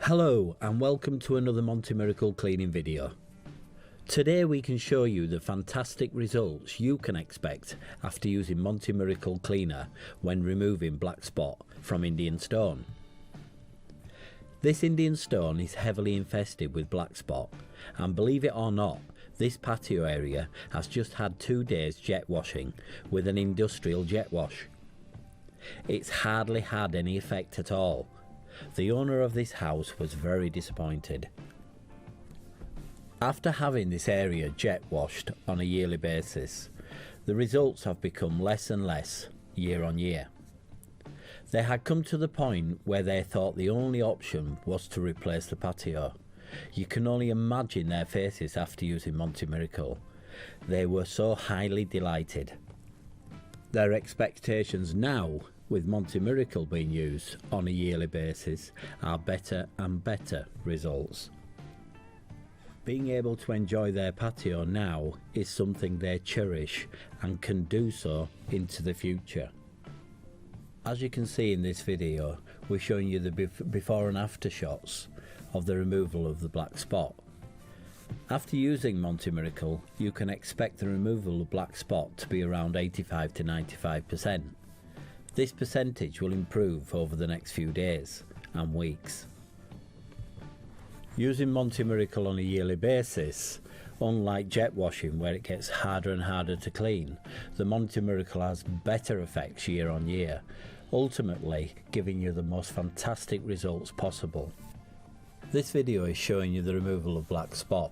Hello and welcome to another Monty Miracle cleaning video. Today we can show you the fantastic results you can expect after using Monty Miracle Cleaner when removing black spot from Indian stone. This Indian stone is heavily infested with black spot, and believe it or not, this patio area has just had 2 days jet washing with an industrial jet wash. It's hardly had any effect at all. The owner of this house was very disappointed. After having this area jet washed on a yearly basis, the results have become less and less year on year. They had come to the point where they thought the only option was to replace the patio. You can only imagine their faces after using Monty Miracle. They were so highly delighted. Their expectations now, with Monty Miracle being used on a yearly basis, are better and better results. Being able to enjoy their patio now is something they cherish and can do so into the future. As you can see in this video, we're showing you the before and after shots of the removal of the black spot. After using Monty Miracle, you can expect the removal of black spot to be around 85 to 95%. This percentage will improve over the next few days and weeks. Using Monty Miracle on a yearly basis, unlike jet washing where it gets harder and harder to clean, the Monty Miracle has better effects year on year, ultimately giving you the most fantastic results possible. This video is showing you the removal of black spot,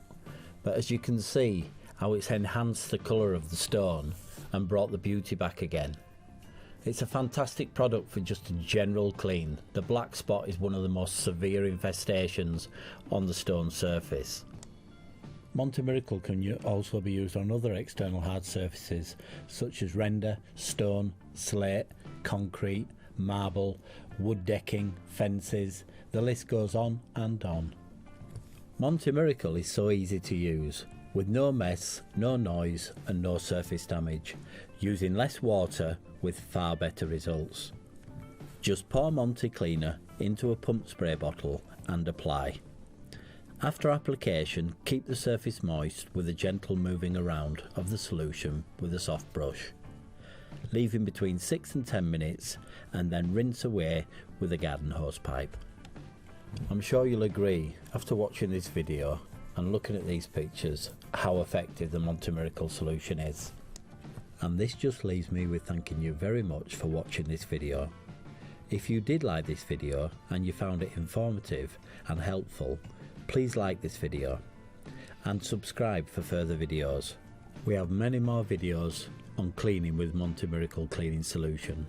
but as you can see how it's enhanced the colour of the stone and brought the beauty back again. It's a fantastic product for just a general clean. The black spot is one of the most severe infestations on the stone surface. Monty Miracle can also be used on other external hard surfaces such as render, stone, slate, concrete, marble, wood decking, fences. The list goes on and on. Monty Miracle is so easy to use, with no mess, no noise and no surface damage, using less water with far better results. Just pour Monty Cleaner into a pump spray bottle and apply. After application, keep the surface moist with a gentle moving around of the solution with a soft brush. Leave in between 6 and 10 minutes and then rinse away with a garden hose pipe. I'm sure you'll agree after watching this video and looking at these pictures how effective the Monty Miracle solution is. And this just leaves me with thanking you very much for watching this video. If you did like this video and you found it informative and helpful, please like this video and subscribe for further videos. We have many more videos on cleaning with Monty Miracle cleaning solution.